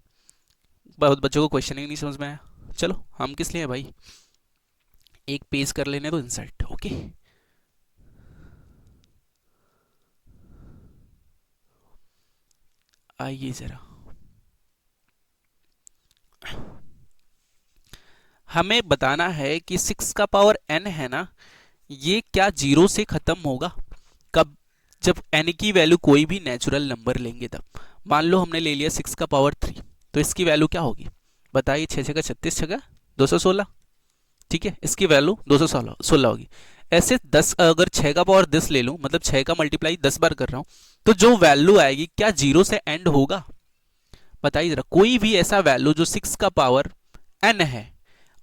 बहुत बच्चों को क्वेश्चन ही नहीं समझ में आया, चलो हम किस लिए भाई, एक पेज कर लेने दो इंसर्ट, ओके। आइए जरा, हमें बताना है कि 6 का पावर n है ना, ये क्या 0 से खत्म होगा कब, जब n की वैल्यू कोई भी नेचुरल नंबर लेंगे तब। मान लो हमने ले लिया 6 का पावर 3, तो इसकी वैल्यू क्या होगी बताइए, 6 छक्का 36 छक्का 216, ठीक है, इसकी वैल्यू 216 होगी। ऐसे 10, अगर 6 का पावर 10 ले लूं, मतलब 6 का मल्टीप्लाई 10 बार कर रहा हूं, तो जो वैल्यू आएगी क्या जीरो से एंड होगा? बताइए जरा, कोई भी ऐसा वैल्यू जो 6 का पावर n है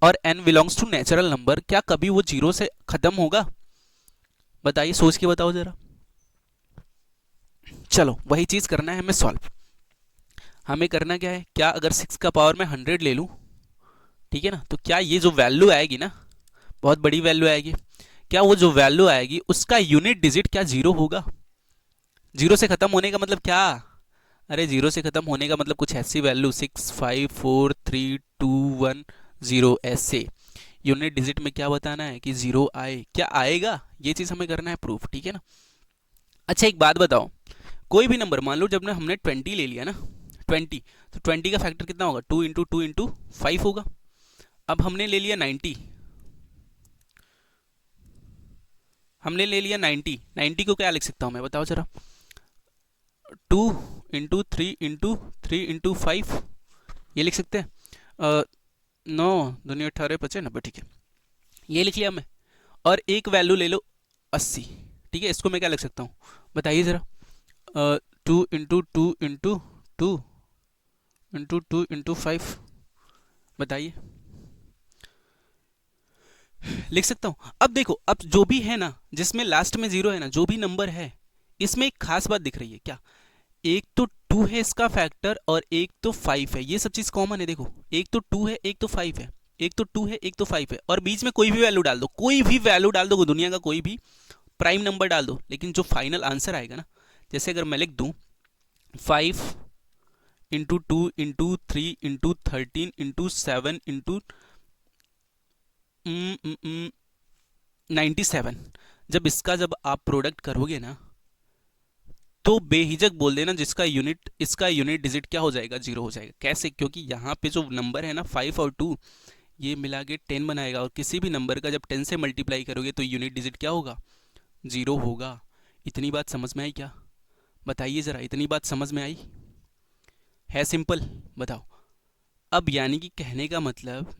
और n belongs to natural number, क्या कभी वो जीरो से खत्म होगा? बताइए, सोच के बताओ जरा। चलो वही चीज करना है हमें सॉल्व। हमें करना क्या है, क्या अगर 6 का पावर में 100 ले लूं, ठीक है ना, तो क्या ये जो वैल्यू आएगी ना, बहुत बड़ी वैल्यू आएगी, क्या वो जो वैल्यू आएगी उसका यूनिट डिजिट क्या जीरो होगा? जीरो से खत्म होने का मतलब क्या? अरे जीरो से खत्म होने का मतलब कुछ ऐसी वैल्यू 6 5 4 3 2 1 0, ऐसे यूनिट डिजिट में क्या बताना है कि जीरो आए, क्या आएगा, ये चीज हमें करना है प्रूफ, ठीक है ना। अच्छा एक बात बताओ, कोई भी नंबर मान लो, जब हमने 20 ले लिया ना, 20, तो 20 का फैक्टर कितना होगा? 2 इंटू 2 इंटू 5 होगा। अब हमने ले लिया 90, हमने ले लिया 90, 90 को क्या लिख सकता हूं मैं, बताओ जरा? 2 इंटू 3 इंटू 3 इंटू 5, ये लिख सकते हैं? 9 दूनी 18 25 90, ठीक है, ये लिख लिया मैं। और एक वैल्यू ले लो 80, ठीक है, इसको मैं क्या लिख सकता हूँ, बताइए जरा? 2 इंटू 2 इंटू 2 इंटू 2 इंटू 5, बताइए, लिख सकता हूँ? अब देखो, अब जो भी है ना, जिसमें लास्ट में जीरो है ना, जो भी नंबर है, इसमें एक खास बात दिख रही है क्या? एक तो 2 है इसका फैक्टर और एक तो 5 है, ये सब चीज कॉमन है। देखो, एक तो 2 है, एक तो 5 है, एक तो 2 है, एक तो 5 है, और बीच में कोई भी वैल्यू डाल दो, कोई भी वैल्यू डाल दो, दुनिया का कोई भी प्राइम नंबर डाल दो, लेकिन जो फाइनल आंसर आएगा ना, जैसे अगर मैं लिख दूं 5 into 2 into 3 into 13 into 7 into 97, जब इसका जब आप प्रोडक्ट करोगे ना, तो बेहिजक बोल देना जिसका यूनिट, इसका यूनिट डिजिट क्या हो जाएगा? जीरो हो जाएगा। कैसे? क्योंकि यहाँ पे जो नंबर है ना 5 और 2, ये मिला के 10 बनाएगा, और किसी भी नंबर का जब 10 से मल्टीप्लाई करोगे तो यूनिट डिजिट क्या होगा? जीरो होगा। इतनी बात समझ में आई क्या? बताइए जरा, इतनी बात समझ में आई? है सिंपल? बताओ। अब यानी कि कहने का मतलब,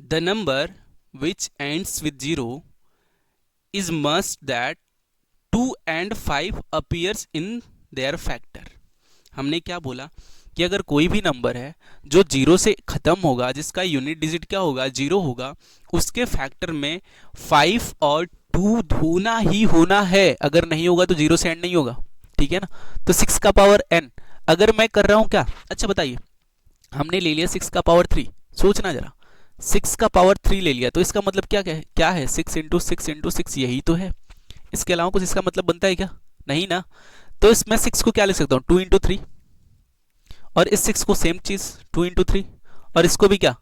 the number which ends with zero is must that 2 and 5 appears in their factor। हमने क्या बोला कि अगर कोई भी नंबर है जो जीरो से खत्म होगा, जिसका यूनिट डिजिट क्या होगा? जीरो होगा, उसके फैक्टर में 5 और 2 होना ही होना है, अगर नहीं होगा तो जीरो से एंड नहीं होगा, ठीक है ना। तो 6 का पावर n अगर मैं कर रहा हूं क्या, अच्छा बताइए, हमने ले लिया 6 का पावर 3, सोचना जरा, 6 का पावर 3 ले लिया, तो इसका मतलब क्या है? 6 इंटू 6 इंटू 6, यही तो है। इसके अलावा कुछ इसका मतलब बनता है क्या? नहीं ना। तो इसमें 6 को क्या लिख सकता हूँ? 2 इंटू 3, और इस 6 को सेम चीज 2 इंटू 3, और इसको भी क्या?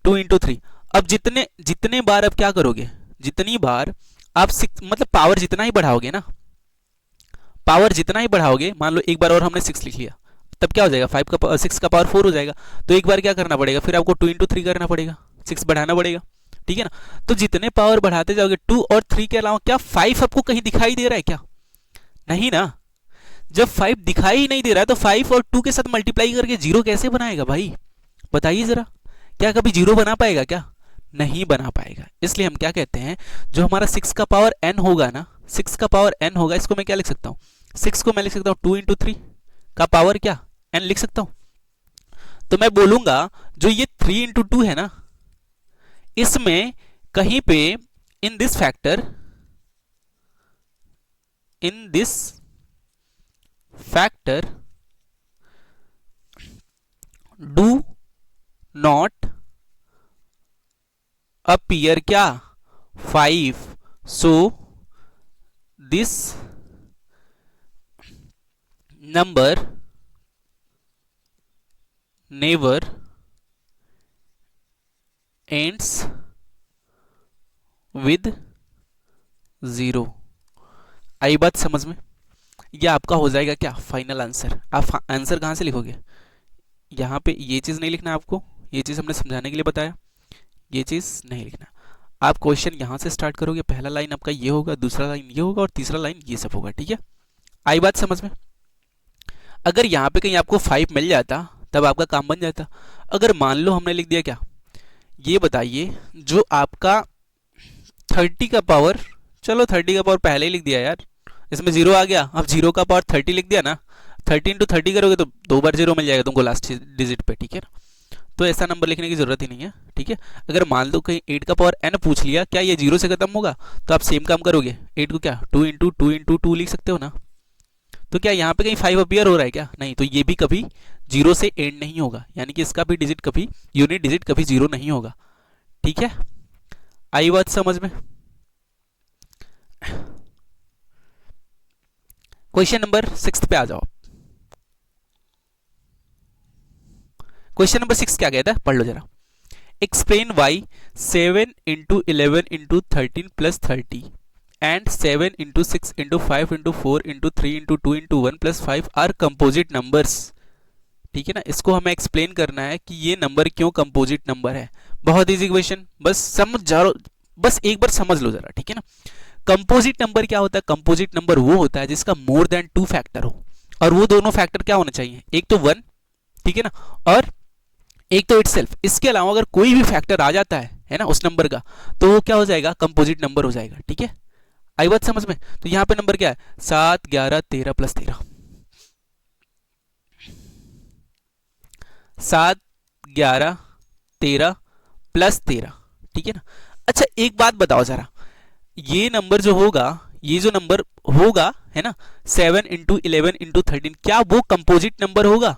2 इंटू 3। अब जितने जितने बार अब क्या करोगे, जितनी बार आप 6 मतलब पावर जितना ही बढ़ाओगे ना, पावर जितना ही बढ़ाओगे, मान लो एक बार और हमने 6 लिख लिया, तब क्या हो जाएगा? 6 का पावर 4 हो जाएगा। तो एक बार क्या करना पड़ेगा? फिर आपको 2 इंटू 3 करना पड़ेगा, 6 बढ़ाना पड़ेगा, ठीक है ना। तो जितने पावर बढ़ाते जाओगे, 2 और 3 के अलावा क्या 5 आपको कहीं दिखाई दे रहा है क्या? नहीं ना। जब 5 दिखाई ही नहीं दे रहा है, तो 5 और 2 के साथ मल्टीप्लाई करके जीरो कैसे बनाएगा भाई? बताइए जरा, क्या कभी जीरो बना पाएगा क्या? नहीं बना पाएगा। इसलिए हम क्या कहते हैं, जो हमारा 6 का पावर n होगा ना, 6 का पावर n होगा, इसको मैं क्या लिख सकता हूँ? 6 को मैं लिख सकता हूँ 2 इंटू 3 का पावर क्या? n लिख सकता हूँ। तो मैं बोलूंगा जो ये 3 इंटू 2 है ना, इसमें कहीं पे in this factor do not appear क्या? 5। So this number never ends with zero. आई बात समझ में? ये आपका हो जाएगा क्या? Final answer. आप आंसर कहाँ से लिखोगे? यहाँ पे ये चीज़ नहीं लिखना आपको, ये चीज़ हमने समझाने के लिए बताया, ये चीज़ नहीं लिखना। आप क्वेश्चन यहाँ से स्टार्ट करोगे, पहला लाइन आपका ये होगा, दूसरा लाइन ये होगा, और तीसरा लाइन ये सब होगा, ठीक है। आई बात समझ में? अगर यहाँ पे कहीं आपको 5 मिल जाता तब आपका काम बन जाता। अगर मान लो हमने लिख दिया क्या, ये बताइए, जो आपका 30 का पावर, चलो 30 का पावर पहले ही लिख दिया यार, इसमें जीरो आ गया, अब जीरो का पावर 30 लिख दिया ना, 30 × 30 करोगे तो 2 बार जीरो मिल जाएगा तुमको लास्ट डिजिट पे, ठीक है ना। तो ऐसा नंबर लिखने की जरूरत ही नहीं है, ठीक है। अगर मान लो कहीं 8 का पावर n पूछ लिया, क्या ये जीरो से खत्म होगा, तो आप सेम काम करोगे, 8 को क्या 2 × 2 लिख सकते हो ना। तो क्या यहाँ पे कहीं 5 अपीयर हो रहा है क्या, नहीं, तो ये भी कभी जीरो से एंड नहीं होगा, यानी कि इसका भी डिजिट कभी यूनिट डिजिट कभी जीरो नहीं होगा, ठीक है। आई बात समझ में। क्वेश्चन नंबर 6 पे आ जाओ। क्वेश्चन नंबर 6 क्या कहता है, पढ़ लो जरा। Explain why 7 × 11 × 13 + 30 and 7 × 6 × 5 × 4 × 3 × 2 × 1 + 5 are composite numbers, ठीक है ना। इसको हमें एक्सप्लेन करना है कि ये नंबर क्यों कंपोजिट नंबर है। बहुत इजी क्वेश्चन, बस समझ जाओ, बस एक बार समझ लो जरा, ठीक है ना। कंपोजिट नंबर क्या होता है, कंपोजिट नंबर वो होता है जिसका मोर देन 2 फैक्टर हो, और वो दोनों फैक्टर क्या होना चाहिए, एक तो 1, ठीक है ना, और एक तो इटसेल्फ। इसके अलावा अगर कोई भी फैक्टर आ जाता है ना उस नंबर का, तो वो क्या हो जाएगा, कंपोजिट नंबर हो जाएगा, ठीक है। आई बात समझ में। तो यहां पे नंबर क्या है, 7 11 13 + 13, 7 11 13 + 13, ठीक है ना। अच्छा एक बात बताओ जरा, ये नंबर जो होगा, ये जो नंबर होगा है ना, 7 × 11 × 13, क्या वो कंपोजिट नंबर होगा।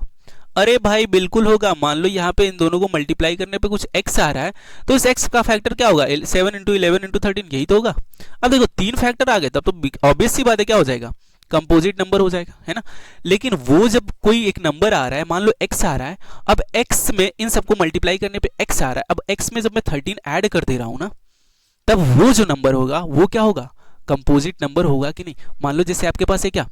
अरे भाई बिल्कुल होगा। मान लो यहाँ पे इन दोनों को मल्टीप्लाई करने पे कुछ x आ रहा है, तो इस x का फैक्टर क्या होगा, 7 × 11 × 13, यही तो होगा। अब देखो 3 फैक्टर आ गए, तब तो ऑब्वियस सी बात है क्या हो जाएगा, कंपोजिट नंबर हो जाएगा, है ना। लेकिन वो जब कोई एक नंबर आ रहा है, मान लो x आ रहा है, अब x में इन सबको मल्टीप्लाई करने पे x आ रहा है, अब x में जब मैं 13 ऐड कर दे रहा हूं ना, तब वो जो नंबर होगा वो क्या होगा, कंपोजिट नंबर होगा कि नहीं। मान लो जैसे आपके पास है क्या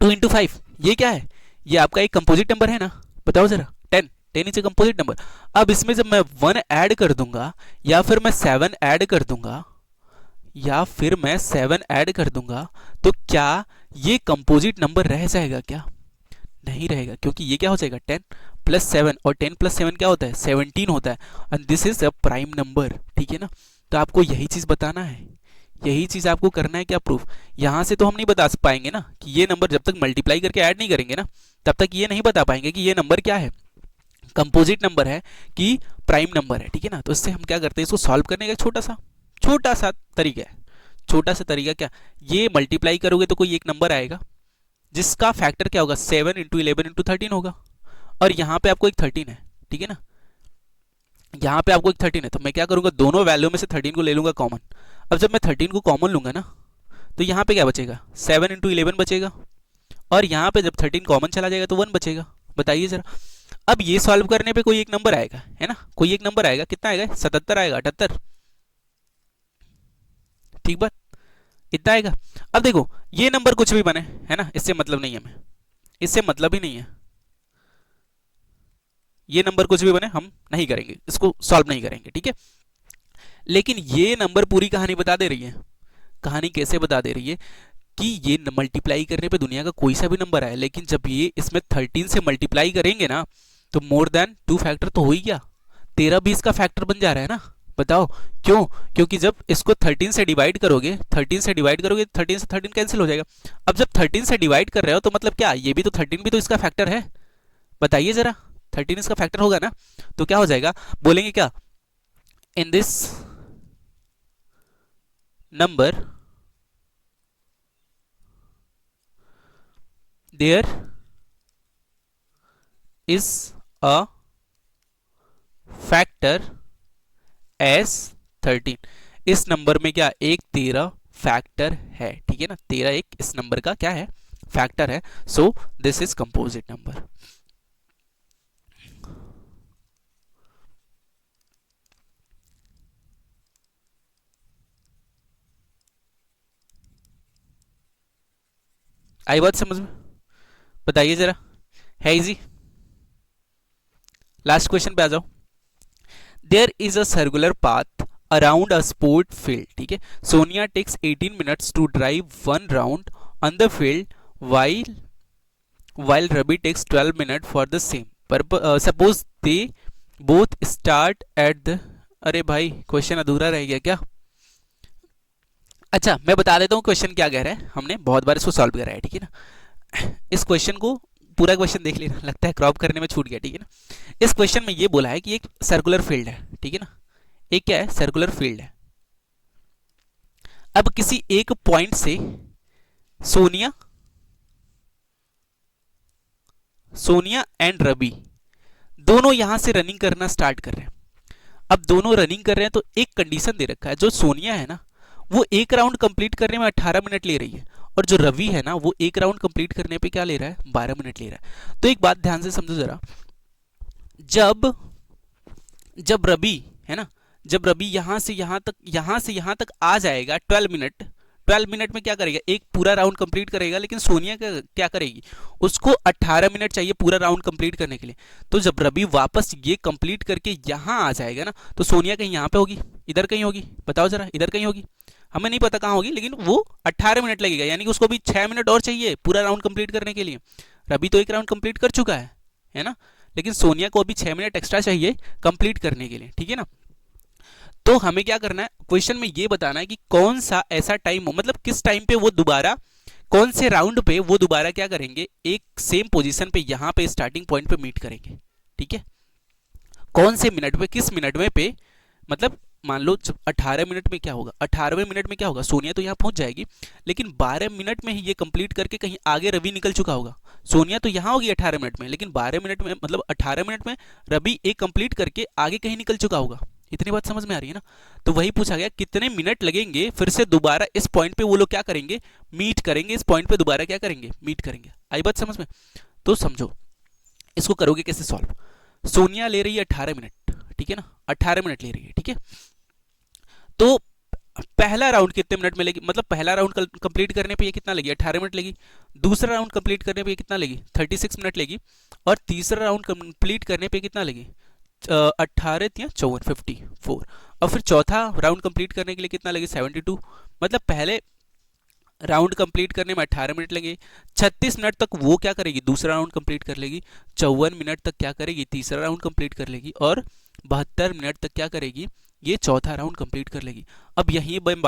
2 × 5, ये क्या है, ये आपका एक कंपोजिट नंबर है ना, बताओ जरा। 10 इज ए कंपोजिट नंबर। अब इसमें जब मैं 1 ऐड कर दूंगा, या फिर मैं 7 ऐड कर दूंगा, या फिर मैं 7 ऐड कर दूंगा, तो क्या ये कंपोजिट नंबर रह जाएगा क्या, नहीं रहेगा, क्योंकि ये क्या हो जाएगा 10 + 7, और 10 + 7 क्या होता है 17 होता है, and this is a prime number, ठीक है ना। तो आपको यही चीज बताना है, यही चीज आपको करना है क्या, प्रूफ। यहां से तो हम नहीं बता पाएंगे ना कि ये नंबर, जब तक मल्टीप्लाई करके ऐड नहीं करेंगे ना, तब तक ये नहीं बता पाएंगे कि ये नंबर क्या है, कंपोजिट नंबर है कि प्राइम नंबर है, ठीक है ना। तो इससे हम क्या करते हैं, इसको सॉल्व करने का छोटा सा तरीका है। छोटा सा तरीका क्या, ये मल्टीप्लाई करोगे तो कोई एक नंबर आएगा जिसका फैक्टर क्या होगा, 7 × 11 × 13 होगा, और यहाँ पे आपको एक 13 है, ठीक है ना, यहाँ पे आपको एक 13 है, तो मैं क्या करूंगा, दोनों वैल्यू में से 13 को ले लूंगा कॉमन। अब जब मैं 13 को कॉमन लूंगा ना, तो यहाँ पे क्या बचेगा, 7 × 11 बचेगा, और यहाँ पे जब 13 कॉमन चला जाएगा तो 1 बचेगा। बताइए जरा, अब ये सॉल्व करने पे कोई एक नंबर आएगा, है ना, कोई एक नंबर आएगा, कितना आएगा, 77 आएगा, 78, ठीक बात, इतना आएगा। अब देखो ये नंबर कुछ भी बने, है ना, इससे मतलब नहीं है, हमें इससे मतलब ही नहीं है, ये नंबर कुछ भी बने हम नहीं करेंगे, इसको सॉल्व नहीं करेंगे, ठीक है। लेकिन ये नंबर पूरी कहानी बता दे रही है। कहानी कैसे बता दे रही है कि ये मल्टीप्लाई करने पे दुनिया का कोई सा भी नंबर आए, लेकिन जब ये इसमें 13 से मल्टीप्लाई करेंगे ना, तो मोर देन 2 फैक्टर तो हो ही गया, 13 भी इसका फैक्टर बन जा रहा है ना। बताओ क्यों, क्योंकि जब इसको 13 से डिवाइड करोगे, 13 से 13 कैंसिल हो जाएगा। अब जब 13 से डिवाइड कर रहे हो, तो मतलब क्या, ये भी तो 13 भी तो इसका फैक्टर है, बताइए जरा, 13 इसका फैक्टर होगा ना। तो क्या हो जाएगा, बोलेंगे क्या, in this number there is a factor as 13। इस नंबर में क्या, एक 13 फैक्टर है, ठीक है ना, 13 एक इस नंबर का क्या है, फैक्टर है। So this is composite number. आई बात समझ में, बताइए जरा, है इजी। लास्ट क्वेश्चन पे आ जाओ। There is a circular path around a sport field, ठीक है। Sonia takes 18 minutes to drive 1 round on the field while Ravi takes 12 minutes for the same. Suppose they both start at the, अरे भाई question अधूरा रह गया क्या, अच्छा मैं बता देता हूँ क्वेश्चन क्या कह रहा है, हमने बहुत बार इसको सॉल्व करा है, ठीक है ना। इस क्वेश्चन को पूरा क्वेश्चन देख लेना, लगता है क्रॉप करने में छूट गया, ठीक है ना। इस क्वेश्चन में ये बोला है कि एक सर्कुलर फील्ड है, ठीक है ना, एक क्या है, सर्कुलर फील्ड है। अब किसी एक पॉइंट से सोनिया सोनिया एंड रवि दोनों यहां से रनिंग करना स्टार्ट कर रहे हैं। अब दोनों रनिंग कर रहे हैं तो एक कंडीशन दे रखा है, जो सोनिया है ना वो एक राउंड कंप्लीट करने में 18 मिनट ले रही है, और जो रवि है ना वो एक राउंड कंप्लीट करने पे क्या ले रहा है, 12 मिनट ले रहा है। तो एक बात ध्यान से समझो जरा, जब जब रवि है ना, जब रवि यहां से यहां तक आ जाएगा 12 मिनट, 12 मिनट में क्या करेगा, एक पूरा राउंड कंप्लीट करेगा। लेकिन सोनिया क्या करेगी, उसको 18 मिनट चाहिए पूरा राउंड कंप्लीट करने के लिए। तो जब रवि वापस ये कंप्लीट करके यहां आ जाएगा ना, तो सोनिया कहीं यहां पे होगी, इधर कहीं होगी, बताओ जरा, इधर कहीं होगी, हमें नहीं पता कहां होगी, लेकिन वो 18 मिनट लगेगा, यानी कि उसको भी 6 मिनट और चाहिए पूरा राउंड कंप्लीट करने के लिए। रवि तो एक राउंड कंप्लीट कर चुका है ना, लेकिन सोनिया को अभी 6 मिनट एक्स्ट्रा चाहिए कंप्लीट करने के लिए, ठीक है ना। तो हमें क्या करना है, क्वेश्चन में ये बताना है कि कौन सा ऐसा टाइम हो, मतलब किस टाइम पे वो दोबारा, कौन से राउंड पे वो दोबारा क्या करेंगे, एक सेम पोजीशन पे यहां पे स्टार्टिंग पॉइंट पे मीट करेंगे, ठीक है। कौन से मिनट पे, किस मिनट में पे, मतलब मान लो 18 मिनट में क्या होगा, 18वें मिनट में क्या होगा, सोनिया तो यहाँ पहुंच जाएगी, लेकिन 12 मिनट में ही ये कंप्लीट करके कहीं आगे रवि निकल चुका होगा। सोनिया तो यहाँ होगी 18 मिनट में, लेकिन 12 मिनट में, मतलब 18 मिनट में रवि एक कंप्लीट करके आगे कहीं निकल चुका होगा। इतनी बात समझ में आ रही है ना। तो वही पूछा गया कितने मिनट लगेंगे फिर से दोबारा इस पॉइंट पे वो लोग क्या करेंगे, मीट करेंगे, इस पॉइंट पे दोबारा क्या करेंगे, मीट करेंगे। आई बात समझ में। तो समझो इसको करोगे कैसे सॉल्व। सोनिया ले रही है 18 मिनट, ठीक है ना, 18 मिनट ले रही है, ठीक है। तो पहला राउंड कितने मिनट में लेगी, मतलब पहला राउंड कंप्लीट करने पे ये कितना लेगी, 18 मिनट लेगी। दूसरा राउंड कंप्लीट करने पे ये कितना लेगी, 36 मिनट लेगी। और तीसरा राउंड कंप्लीट करने पे कितना लेगी, 18 या 54, 54। और फिर चौथा राउंड कंप्लीट करने के लिए कितना लगे, 72। मतलब पहले राउंड कंप्लीट करने में 18 मिनट लगे, 36 मिनट तक वो क्या करेगी, दूसरा राउंड कंप्लीट कर लेगी, 54 मिनट तक क्या करेगी, तीसरा राउंड कंप्लीट कर लेगी, और 72 मिनट तक क्या करेगी, ये चौथा राउंड कंप्लीट कर लेगी। अब यहीं मैं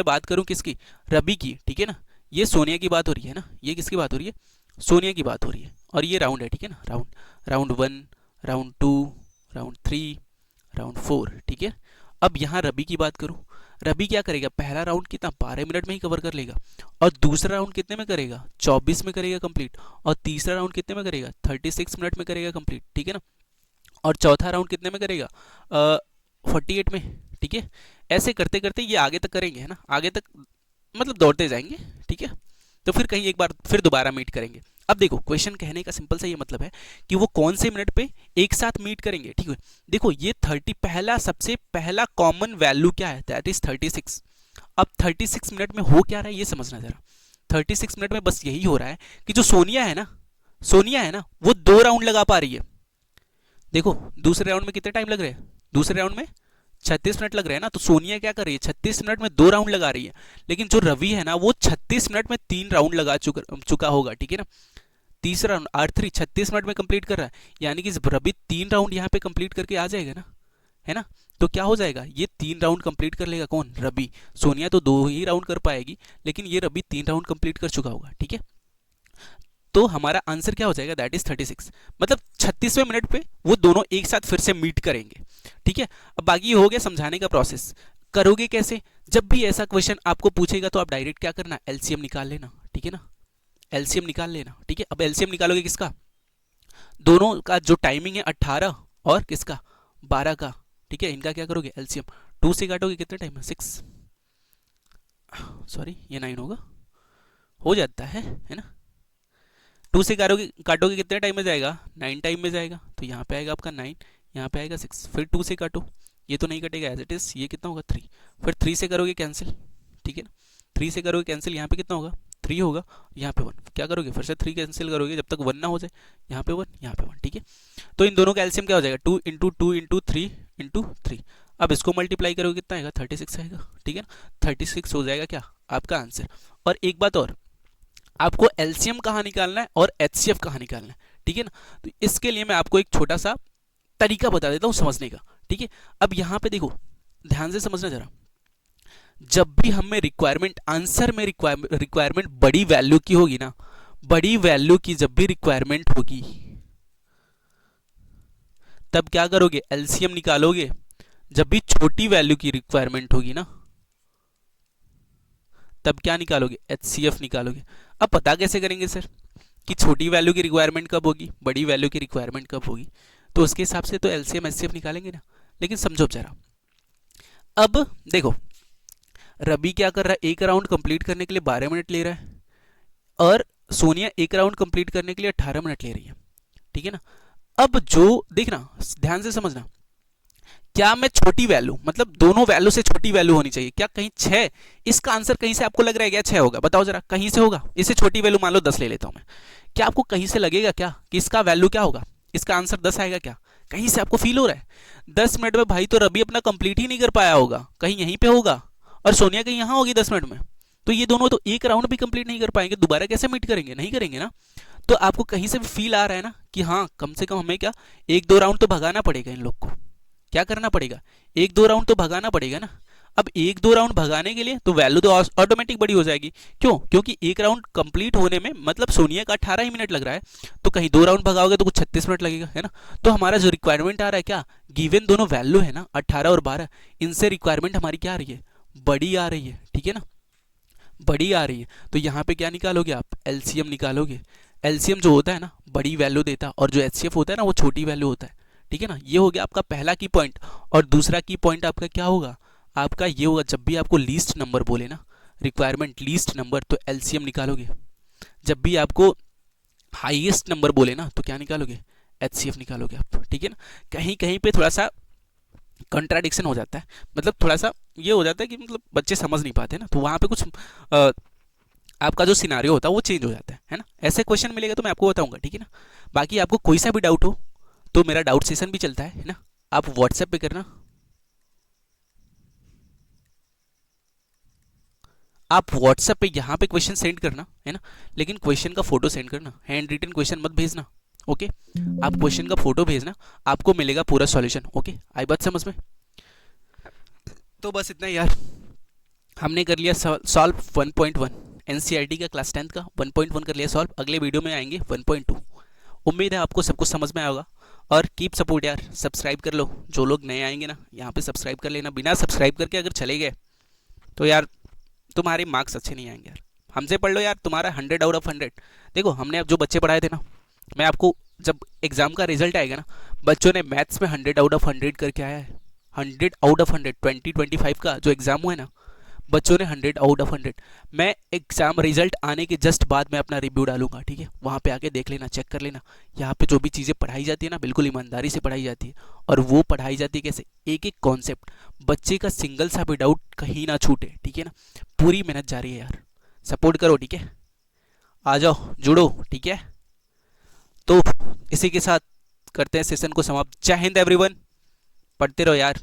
बात करूं किसकी, रवि की, ठीक है ना। ये सोनिया की बात हो रही है ना, ये किसकी बात हो रही है, सोनिया की बात हो रही है। और ये राउंड है, ठीक है ना, राउंड 1, राउंड 2, राउंड 3, राउंड 4, ठीक है। अब यहाँ रवि की बात करूं, रवि क्या करेगा, पहला राउंड कितना, 12 मिनट में ही कवर कर लेगा, और दूसरा राउंड कितने में करेगा, 24 में करेगा कंप्लीट, और तीसरा राउंड कितने में करेगा, 36 मिनट में करेगा कंप्लीट, ठीक है ना। और चौथा राउंड कितने में करेगा, 48 में, ठीक है। ऐसे करते करते ये आगे तक करेंगे, है ना, आगे तक मतलब दौड़ते जाएंगे, ठीक है। तो फिर कहीं एक बार फिर दोबारा मीट करेंगे। अब देखो क्वेश्चन कहने का सिंपल सा ये मतलब है कि वो कौन से मिनट पे एक साथ मीट करेंगे, ठीक है। देखो ये 30, पहला सबसे पहला कॉमन वैल्यू क्या है, दैट इज 36। अब 36 मिनट में हो क्या रहा है ये समझना जरा। 36 मिनट में बस यही हो रहा है कि जो सोनिया है ना वो 2 राउंड लगा पा रही है। देखो दूसरे राउंड में कितने टाइम लग रहे हैं, दूसरे राउंड में 36 मिनट लग रहे हैं ना। तो सोनिया क्या कर रही है, 36 मिनट में 2 राउंड लगा रही है। लेकिन जो रवि है ना वो 36 मिनट में 3 राउंड लगा चुका होगा, ठीक है ना। तीसरा राउंड R3 36 मिनट में कंप्लीट कर रहा है, यानी कि रवि 3 राउंड यहाँ पे कंप्लीट करके आ जाएगा ना, है ना। तो क्या हो जाएगा, ये 3 राउंड कंप्लीट कर लेगा, कौन, रवि। सोनिया तो 2 ही राउंड कर पाएगी, लेकिन ये रवि 3 राउंड कंप्लीट कर चुका होगा, ठीक है। तो हमारा आंसर क्या हो जाएगा, दैट इज 36। मतलब 36वें मिनट पे वो दोनों एक साथ फिर से मीट करेंगे, ठीक है। अब बाकी हो गया समझाने का प्रोसेस। करोगे कैसे, जब भी ऐसा क्वेश्चन आपको पूछेगा तो आप डायरेक्ट क्या करना, एलसीएम निकाल लेना, ठीक है ना, एलसीएम निकाल लेना, ठीक है। अब एलसीएम निकालोगे किसका, दोनों का जो टाइमिंग है 18 और किसका 12 का, ठीक है। इनका क्या करोगे एलसीएम, 2 से काटोगे कितने टाइम में, 6, सॉरी ये 9 होगा, हो जाता है ना। 2 से काटोगे कितने टाइम में जाएगा, 9 टाइम में जाएगा। तो यहाँ पे आएगा आपका 9, यहाँ पे आएगा 6, फिर 2 से काटो, ये तो नहीं कटेगा एज इट इज, ये कितना होगा 3, फिर 3 से करोगे कैंसिल, ठीक है ना। 3 से करोगे कैंसिल, यहाँ पे कितना होगा 3 होगा, यहाँ पे 1, क्या करोगे फिर से 3 कैंसिल करोगे जब तक 1 ना हो जाए, यहाँ पे 1, यहाँ पे 1, ठीक है। तो इन दोनों का एलसीएम क्या हो जाएगा, 2 इंटू 2 इंटू 3 इंटू 3। अब इसको मल्टीप्लाई करोगे कितना आएगा, 36 आएगा, ठीक है ना। 36 हो जाएगा क्या आपका आंसर। और एक बात और, आपको एलसीएम कहाँ निकालना है और एचसीएफ कहाँ निकालना है, ठीक है ना। तो इसके लिए मैं आपको एक छोटा सा तरीका बता देता हूँ समझने का, ठीक है। अब यहाँ पे देखो ध्यान से समझना जरा, जब भी हमें रिक्वायरमेंट आंसर में रिक्वायरमेंट बड़ी वैल्यू की होगी ना, बड़ी वैल्यू की जब भी रिक्वायरमेंट होगी तब क्या करोगे, एलसीएम निकालोगे। जब भी छोटी वैल्यू की रिक्वायरमेंट होगी ना तब क्या निकालोगे, एचसीएफ निकालोगे। अब पता कैसे करेंगे सर कि छोटी वैल्यू की रिक्वायरमेंट कब होगी, बड़ी वैल्यू की रिक्वायरमेंट कब होगी? तो उसके हिसाब से तो एलसीएम एचसीएफ निकालेंगे ना। लेकिन समझो जरा, अब देखो रवि क्या कर रहा है, एक राउंड कंप्लीट करने के लिए 12 मिनट ले रहा है और सोनिया एक राउंड कंप्लीट करने के लिए 18 मिनट ले रही है, ठीक है ना। अब जो देखना, ध्यान से समझना, क्या मैं छोटी वैल्यू मतलब दोनों वैल्यू से छोटी वैल्यू होनी चाहिए क्या? कहीं 6, इसका आंसर कहीं से आपको लग रहा है क्या 6 होगा? बताओ जरा, कहीं से होगा? इससे छोटी वैल्यू मान लो 10 ले लेता हूं मैं, क्या आपको कहीं से लगेगा क्या कि इसका वैल्यू क्या होगा, इसका आंसर 10 आएगा क्या? कहीं से आपको फील हो रहा है 10 मिनट में भाई तो रवि अपना कंप्लीट ही नहीं कर पाया होगा, कहीं यहीं पे होगा और सोनिया कहीं यहां होगी 10 मिनट में। तो ये दोनों तो एक राउंड भी कंप्लीट नहीं कर पाएंगे, दोबारा कैसे मीट करेंगे? नहीं करेंगे ना। तो आपको कहीं से भी फील आ रहा है ना कि हाँ कम से कम हमें क्या 1-2 राउंड तो भगाना पड़ेगा इन लोग को। क्या करना पड़ेगा, 1-2 राउंड तो भगाना पड़ेगा ना। अब 1-2 राउंड भगाने के लिए तो वैल्यू तो ऑटोमेटिक बड़ी हो जाएगी। क्यों? क्योंकि एक राउंड कंप्लीट होने में मतलब सोनिया का 18 ही मिनट लग रहा है, तो कहीं 2 राउंड भगाओगे तो कुछ 36 मिनट लगेगा, है ना। तो हमारा जो रिक्वायरमेंट आ रहा है क्या, गिवन दोनों वैल्यू है ना 18 और 12, इनसे रिक्वायरमेंट हमारी क्या आ रही है, बड़ी आ रही है, ठीक है ना, बड़ी आ रही है। तो यहाँ पे क्या निकालोगे आप, एलसीएम निकालोगे। एलसीएम जो होता है ना बड़ी वैल्यू देता है और जो एचसीएफ होता है ना वो छोटी वैल्यू होता है, ठीक है ना। ये हो गया आपका पहला की पॉइंट। और दूसरा की पॉइंट आपका क्या होगा, आपका ये होगा जब भी आपको लीस्ट नंबर बोले ना, रिक्वायरमेंट लीस्ट नंबर, तो एलसीएम निकालोगे। जब भी आपको हाईएस्ट नंबर बोले ना तो क्या निकालोगे, एचसीएफ निकालोगे आप, ठीक है ना। कहीं कहीं पे थोड़ा सा कंट्राडिक्शन हो जाता है, मतलब थोड़ा सा ये हो जाता है कि मतलब बच्चे समझ नहीं पाते ना, तो वहाँ पे कुछ आपका जो सिनारियो होता है वो चेंज हो जाता है ना। ऐसे क्वेश्चन मिलेगा तो मैं आपको बताऊंगा, ठीक है ना। बाकी आपको कोई सा भी डाउट हो तो मेरा डाउट सेशन भी चलता है ना, आप व्हाट्सएप पे करना, आप व्हाट्सएप पे यहाँ पे क्वेश्चन सेंड करना, है ना। लेकिन क्वेश्चन का फोटो सेंड करना, हैंड रिटन क्वेश्चन मत भेजना, ओके। आप क्वेश्चन का फोटो भेजना, आपको मिलेगा पूरा सॉल्यूशन, ओके। आई बात समझ में? तो बस इतना ही यार, हमने कर लिया सॉल्व 1.1, एनसीईआरटी का क्लास 10 का 1.1 कर लिया सॉल्व। अगले वीडियो में आएंगे 1.2। उम्मीद है आपको सब कुछ समझ में आया होगा। और कीप सपोर्ट यार, सब्सक्राइब कर लो, जो लोग नए आएंगे ना यहाँ पे सब्सक्राइब कर लेना। बिना सब्सक्राइब करके अगर चले गए तो यार तुम्हारे मार्क्स अच्छे नहीं आएंगे यार। हमसे पढ़ लो यार, तुम्हारा 100 आउट ऑफ 100। देखो हमने अब जो बच्चे पढ़ाए थे ना, मैं आपको जब एग्जाम का रिजल्ट आएगा ना, बच्चों ने मैथ्स में 100 आउट ऑफ 100 करके आया है, 100 आउट ऑफ 100। 2025 का जो एग्जाम हुआ है ना, बच्चों ने 100 आउट ऑफ 100। मैं एग्जाम रिजल्ट आने के जस्ट बाद में अपना रिव्यू डालूंगा, ठीक है। वहाँ पे आके देख लेना, चेक कर लेना। यहाँ पे जो भी चीज़ें पढ़ाई जाती है ना बिल्कुल ईमानदारी से पढ़ाई जाती है। और वो पढ़ाई जाती है कैसे, एक एक कॉन्सेप्ट, बच्चे का सिंगल सा भी डाउट कहीं ना छूटे, ठीक है ना। पूरी मेहनत जा रही है यार, सपोर्ट करो, ठीक है। आ जाओ, जुड़ो, ठीक है। तो इसी के साथ करते हैं सेशन को समाप्त। जय हिंद एवरीवन, पढ़ते रहो यार।